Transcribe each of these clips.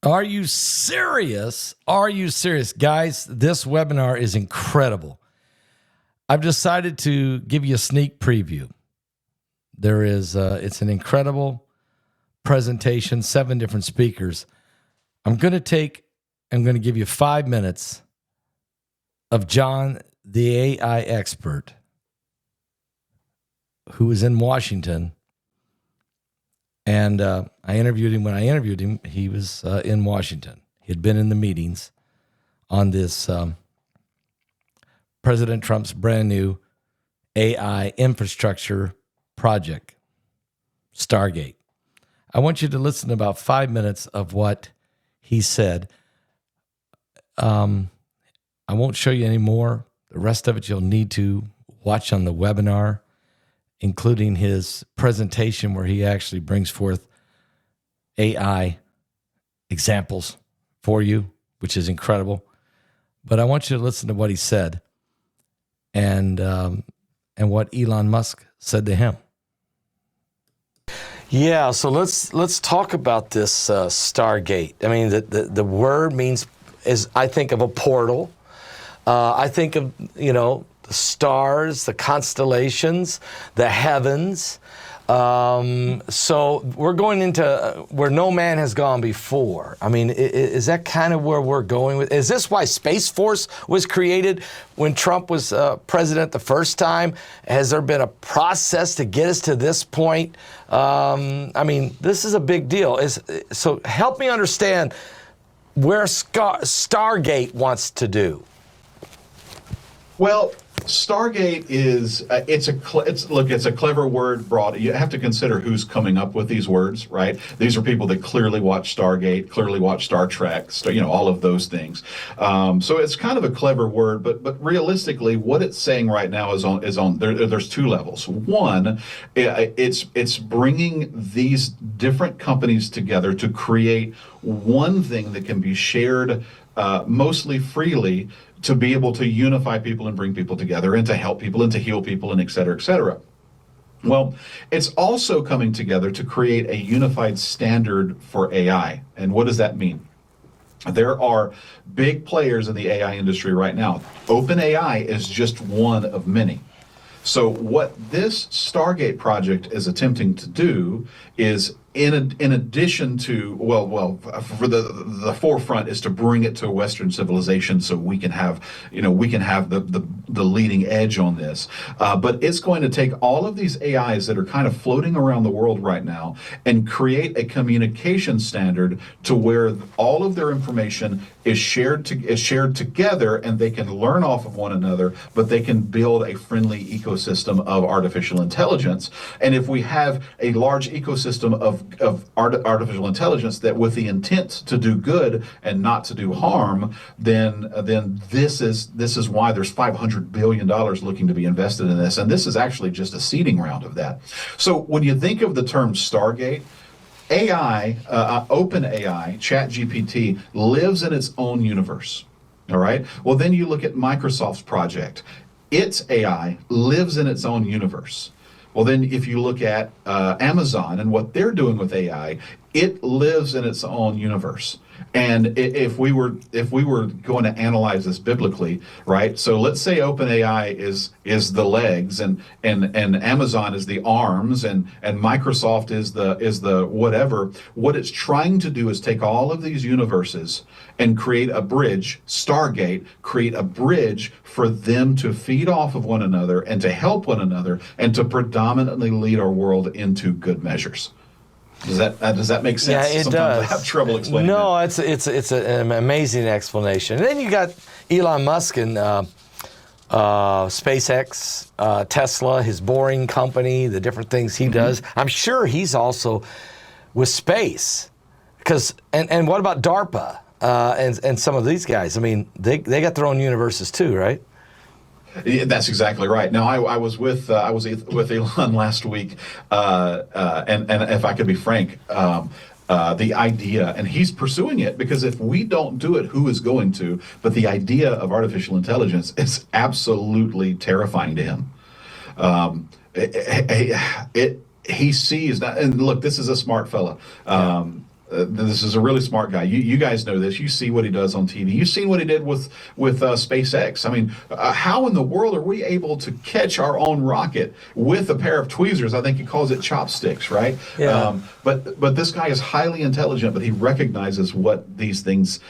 Are you serious? Are you serious? Guys, this webinar is incredible. I've decided to give you a sneak preview. It's an incredible presentation, 7 different speakers. I'm going to give you 5 minutes of John, the AI expert, who is in Washington. And I interviewed him. When I interviewed him, he was in Washington. He had been in the meetings on this President Trump's brand new AI infrastructure project, StarGate. I want you to listen to about 5 minutes of what he said. I won't show you any more. The rest of it you'll need to watch on the webinar, including his presentation where he actually brings forth AI examples for you, which is incredible. But I want you to listen to what he said and what Elon Musk said to him. Yeah, so let's talk about this StarGate. I mean, the word I think of a portal. I think of, the stars, the constellations, the heavens. So we're going into where no man has gone before. I mean, is that kind of where we're going with? Is this why Space Force was created when Trump was president the first time? Has there been a process to get us to this point? I mean, this is a big deal. So help me understand where StarGate wants to do. Well, StarGate is it's a clever word brought. You have to consider who's coming up with these words, right? These are people that clearly watch StarGate, clearly watch Star Trek, all of those things. So it's kind of a clever word, but realistically, what it's saying right now is on. There's 2 levels. One, it's bringing these different companies together to create one thing that can be shared mostly freely, to be able to unify people and bring people together and to help people and to heal people and et cetera, et cetera. Well, it's also coming together to create a unified standard for AI. And what does that mean? There are big players in the AI industry right now. OpenAI is just one of many. So what this StarGate project is attempting to do is, in addition to, for the forefront is to bring it to Western civilization, so we can have the leading edge on this. But it's going to take all of these AIs that are kind of floating around the world right now and create a communication standard to where all of their information is shared together, and they can learn off of one another, but they can build a friendly ecosystem of artificial intelligence. And if we have a large ecosystem of artificial intelligence that with the intent to do good and not to do harm, then this is why there's $500 billion looking to be invested in this. And this is actually just a seeding round of that. So when you think of the term StarGate, AI, OpenAI, ChatGPT, lives in its own universe. All right. Well, then you look at Microsoft's project. Its AI lives in its own universe. Well, then if you look at Amazon and what they're doing with AI, it lives in its own universe. And if we were going to analyze this biblically, right? So let's say OpenAI is the legs, and Amazon is the arms, and Microsoft is the whatever. What it's trying to do is take all of these universes and create a bridge, StarGate, create a bridge for them to feed off of one another and to help one another and to predominantly lead our world into good measures. Does that make sense? Yeah, it Sometimes does. I have trouble explaining No, that. it's an amazing explanation. And then you got Elon Musk and SpaceX, Tesla, his boring company, the different things he does. I'm sure he's also with space. And what about DARPA and some of these guys? I mean, they got their own universes too, right? Yeah, that's exactly right. Now, I was with Elon last week, and if I could be frank, the idea, and he's pursuing it, because if we don't do it, who is going to? But the idea of artificial intelligence is absolutely terrifying to him. He sees that, and look, this is a smart fella. this is a really smart guy. You guys know this. You see what he does on TV. You've seen what he did with SpaceX. I mean, how in the world are we able to catch our own rocket with a pair of tweezers? I think he calls it chopsticks, right? Yeah. But this guy is highly intelligent, but he recognizes what these things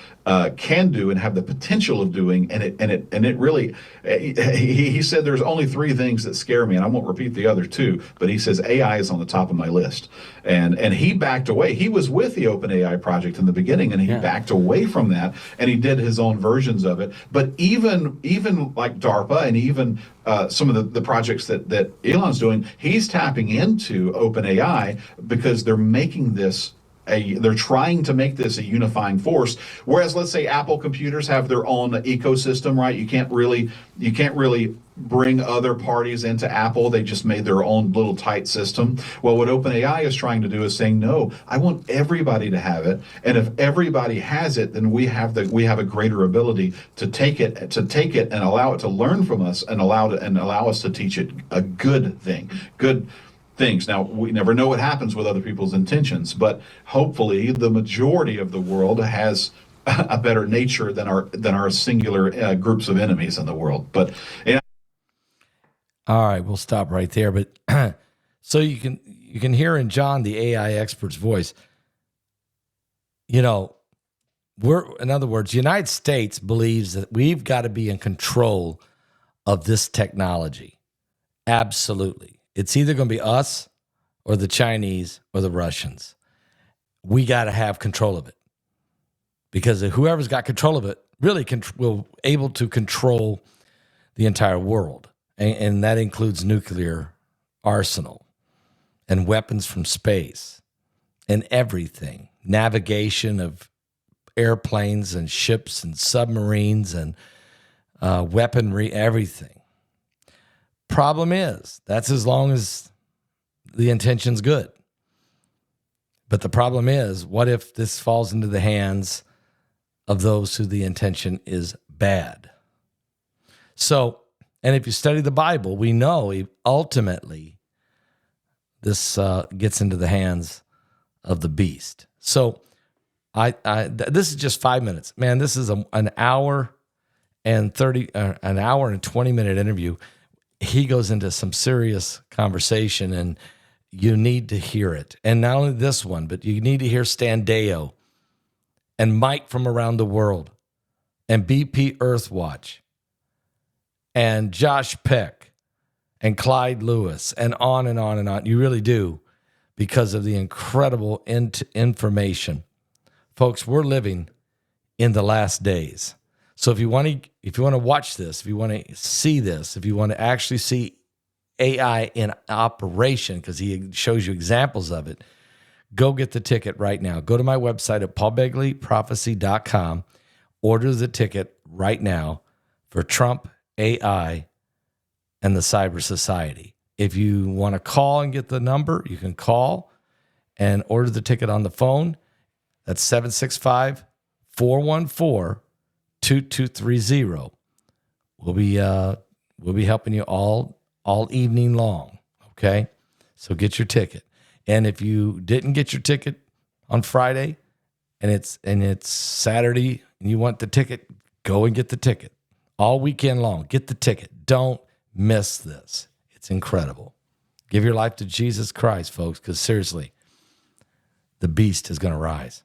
can do and have the potential of doing, and it really. He said there's only three things that scare me, and I won't repeat the other two. But he says AI is on the top of my list, and he backed away. He was with the OpenAI project in the beginning, and he backed away from that, and he did his own versions of it. But even like DARPA and even some of the projects that Elon's doing, he's tapping into OpenAI because they're making this they're trying to make this a unifying force. Whereas, let's say Apple computers have their own ecosystem, right? You can't really bring other parties into Apple. They just made their own little tight system. Well, what OpenAI is trying to do is saying, no, I want everybody to have it, and if everybody has it, then we have a greater ability to take it and allow it to learn from us and allow us to teach it a good things. Now, we never know what happens with other people's intentions, but hopefully the majority of the world has a better nature than our singular groups of enemies in the world. But All right, we'll stop right there. But so you can hear in John, the AI expert's voice, in other words, the United States believes that we've got to be in control of this technology. Absolutely. It's either going to be us or the Chinese or the Russians. We got to have control of it, because whoever's got control of it really will able to control the entire world. And that includes nuclear arsenal and weapons from space and everything, navigation of airplanes and ships and submarines and weaponry, everything. Problem is, that's as long as the intention's good. But the problem is, what if this falls into the hands of those who the intention is bad? So, and if you study the Bible, we know ultimately this gets into the hands of the beast. So, this is just 5 minutes, man. This is an hour and 20-minute interview. He goes into some serious conversation, and you need to hear it. And not only this one, but you need to hear Standeo and Mike from around the world and BP Earthwatch and Josh Peck and Clyde Lewis and on and on and on. You really do, because of the incredible information. Folks, we're living in the last days. So if you want to watch this, if you want to see this, if you want to actually see AI in operation, because he shows you examples of it, go get the ticket right now. Go to my website at paulbegleyprophecy.com. Order the ticket right now for Trump, AI, and the Cyber Society. If you want to call and get the number, you can call and order the ticket on the phone. That's 765-414-2230. We'll be helping you all evening long. Okay, so get your ticket. And if you didn't get your ticket on Friday, and it's Saturday, and you want the ticket, go and get the ticket all weekend long. Get the ticket. Don't miss this. It's incredible. Give your life to Jesus Christ, folks, because seriously, the beast is going to rise.